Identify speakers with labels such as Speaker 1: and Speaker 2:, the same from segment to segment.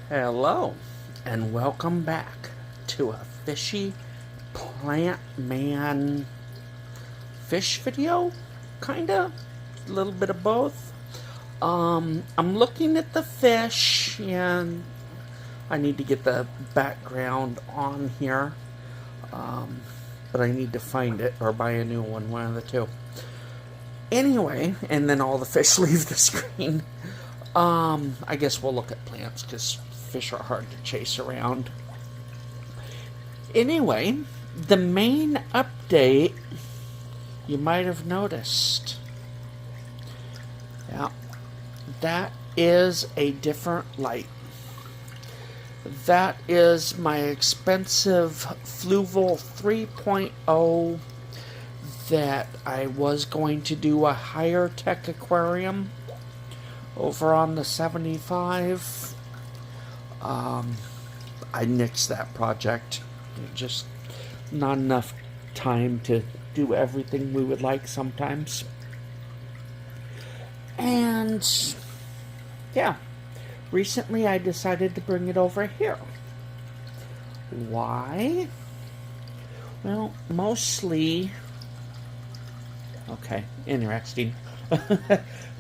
Speaker 1: Hello, and welcome back to a fishy plant man fish video. Kinda, a little bit of both. I'm looking at the fish, and I need to get the background on here. But I need to find it or buy a new one of the two. Anyway, and then all the fish leave the screen. I guess we'll look at plants because fish are hard to chase around. Anyway, the main update you might have noticed. Yeah, that is a different light. That is my expensive Fluval 3.0 that I was going to do a higher tech aquarium over on the 75. I nixed that project. Just not enough time to do everything we would like sometimes. And yeah, recently I decided to bring it over here. Why? Well, mostly... Okay, interesting.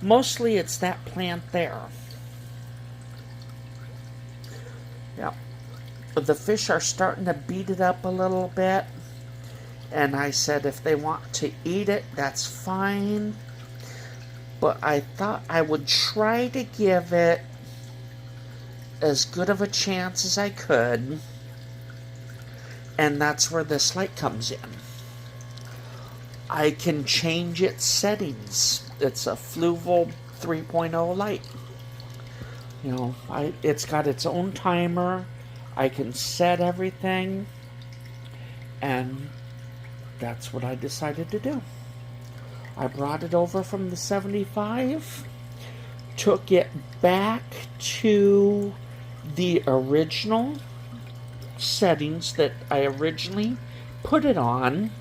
Speaker 1: Mostly it's that plant there. Yeah. The fish are starting to beat it up a little bit. And I said if they want to eat it, that's fine. But I thought I would try to give it as good of a chance as I could. And that's where this light comes in. I can change its settings. It's a Fluval 3.0 light. You know, it's got its own timer. I can set everything. And that's what I decided to do. I brought it over from the 75. Took it back to the original settings that I originally put it on.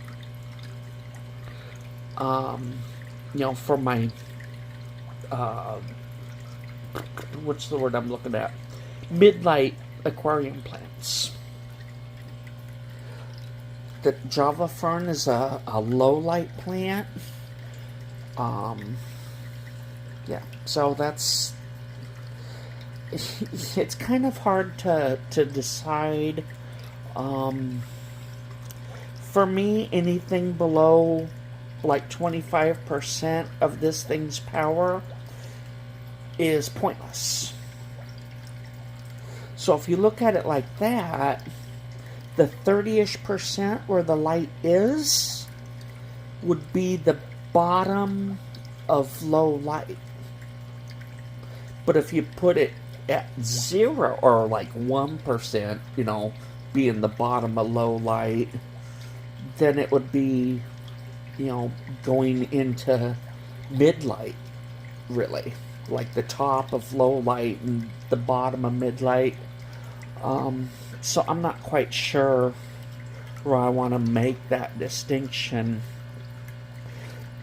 Speaker 1: You know, for my, what's the word I'm looking at? Mid-light aquarium plants. The Java Fern is a low-light plant. Yeah, so that's, it's kind of hard to decide. For me, anything below like 25% of this thing's power is pointless. So if you look at it like that, the 30-ish% where the light is would be the bottom of low light. But if you put it at 0 or like 1%, you know, being the bottom of low light, then it would be, you know, going into mid-light, really. Like the top of low light and the bottom of mid-light. So I'm not quite sure where I want to make that distinction.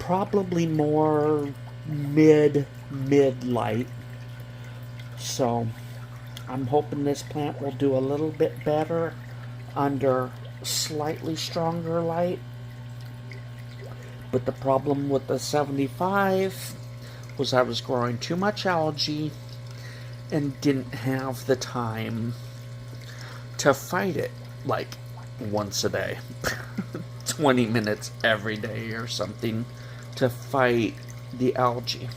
Speaker 1: Probably more mid-light. So I'm hoping this plant will do a little bit better under slightly stronger light. But the problem with the 75 was I was growing too much algae and didn't have the time to fight it like once a day. 20 minutes every day or something to fight the algae.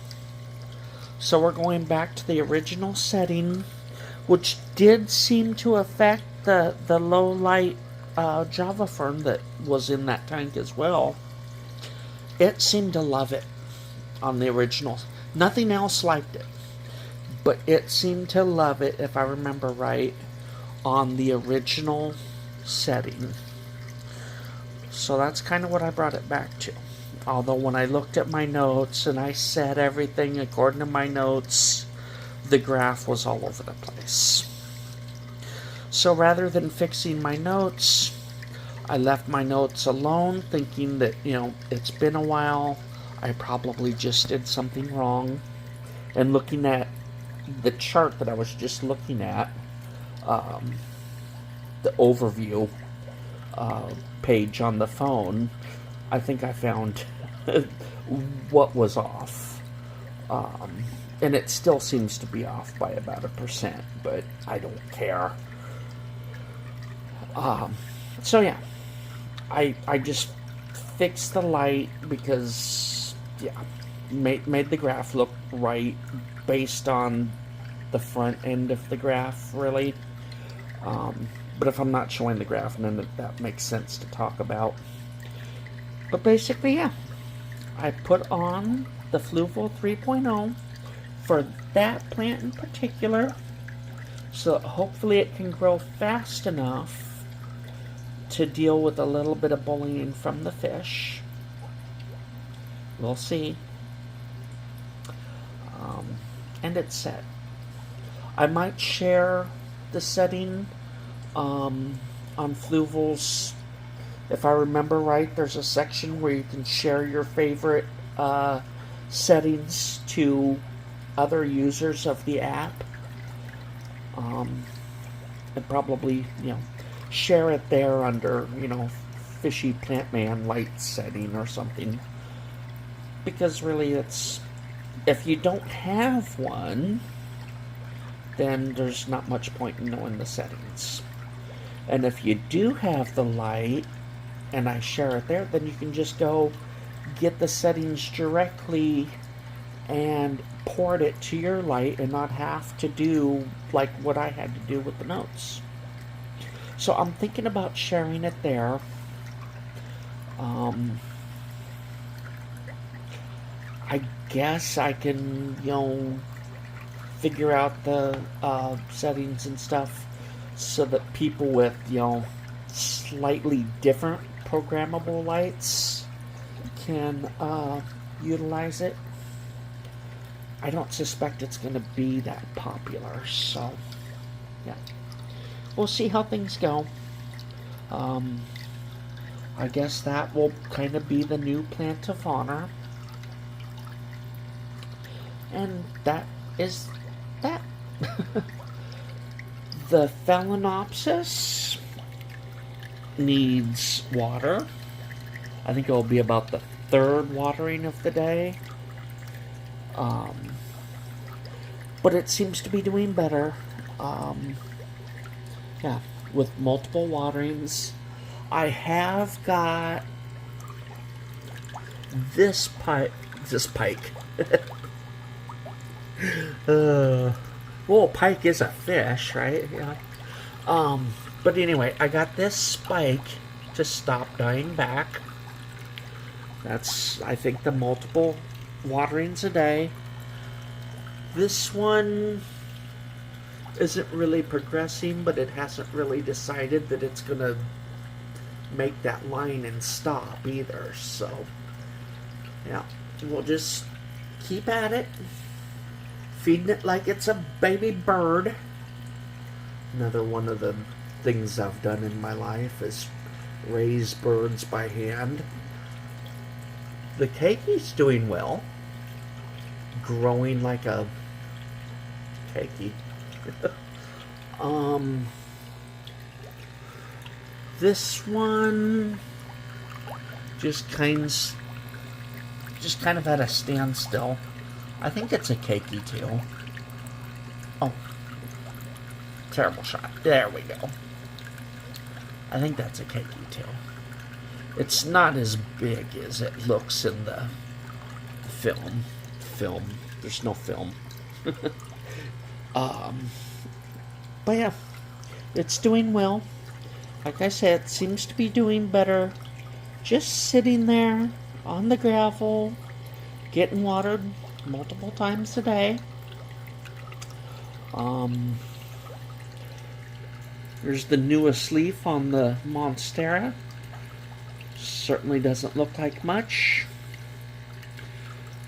Speaker 1: So we're going back to the original setting, which did seem to affect the low light Java Fern that was in that tank as well. It seemed to love it on the original. Nothing else liked it. But it seemed to love it, if I remember right, on the original setting. So that's kind of what I brought it back to. Although when I looked at my notes and I set everything according to my notes, the graph was all over the place. So rather than fixing my notes, I left my notes alone, thinking that, you know, it's been a while. I probably just did something wrong. And looking at the chart that I was just looking at, um, the overview page on the phone, I think I found what was off. And it still seems to be off by about 1%, but I don't care. So yeah, I just fixed the light because, yeah, made the graph look right based on the front end of the graph, really. But if I'm not showing the graph, then that makes sense to talk about. But basically, yeah, I put on the Fluval 3.0 for that plant in particular, so hopefully it can grow fast enough to deal with a little bit of bullying from the fish. We'll see. And it's set. I might share the setting on Fluval's. If I remember right, there's a section where you can share your favorite settings to other users of the app. And probably, share it there under, Fishy Plant Man light setting or something. Because really, if you don't have one, then there's not much point in knowing the settings. And if you do have the light, and I share it there, then you can just go get the settings directly and port it to your light and not have to do like what I had to do with the notes. So I'm thinking about sharing it there. I guess I can, figure out the settings and stuff so that people with, slightly different programmable lights can utilize it. I don't suspect it's going to be that popular, so yeah. We'll see how things go. I guess that will kind of be the new plant of honor. And that is that. The Phalaenopsis needs water. I think it will be about the third watering of the day. But it seems to be doing better. Yeah, with multiple waterings. I have got this pike. Well, pike is a fish, right? Yeah. But anyway, I got this spike to stop dying back. That's, I think, the multiple waterings a day. This one isn't really progressing, but it hasn't really decided that it's going to make that line and stop either. So, yeah, we'll just keep at it. Feeding it like it's a baby bird. Another one of the things I've done in my life is raise birds by hand. The keikie's doing well. Growing like a keiki. This one just kind of at a standstill. I think it's a keiki too. Oh, terrible shot. There we go. I think that's a keiki too. It's not as big as it looks in the film. There's no film. But yeah, it's doing well. Like I said, it seems to be doing better. Just sitting there on the gravel, getting watered multiple times a day. There's the newest leaf on the Monstera. Certainly doesn't look like much.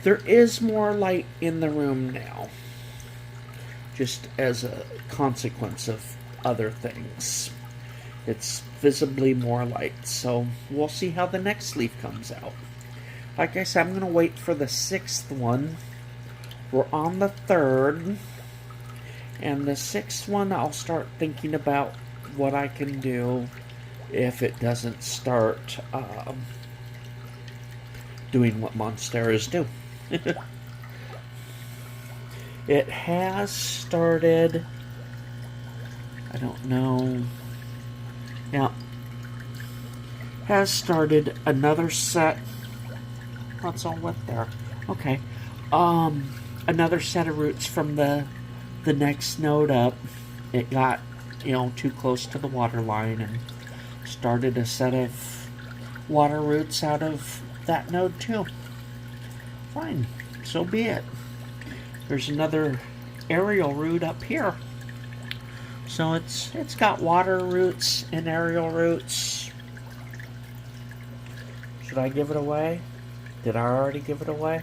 Speaker 1: There is more light in the room now, just as a consequence of other things. It's visibly more light, so we'll see how the next leaf comes out. Like I said, I'm going to wait for the 6th one. We're on the 3rd, And the sixth one, I'll start thinking about what I can do if it doesn't start doing what Monsteras do. It has started, I don't know, yeah, has started another set. That's all wet there. Okay. Another set of roots from the next node up. It got, too close to the water line and started a set of water roots out of that node too. Fine. So be it. There's another aerial root up here. So it's got water roots and aerial roots. Should I give it away? Did I already give it away?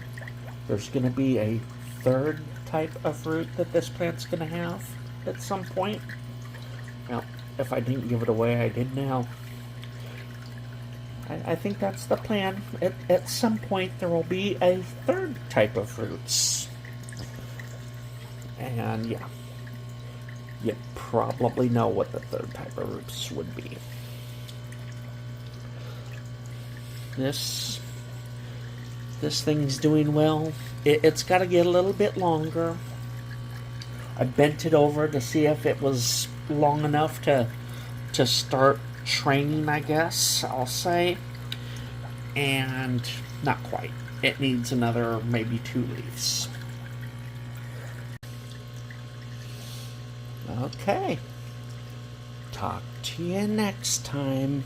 Speaker 1: There's going to be a third type of root that this plant's going to have at some point. Well, if I didn't give it away, I did now. I think that's the plan. At some point, there will be a third type of roots. And yeah, you probably know what the third type of roots would be. This thing's doing well. It's got to get a little bit longer. I bent it over to see if it was long enough to start training, I guess I'll say. And not quite. It needs another maybe 2 leaves. Okay. Talk to you next time.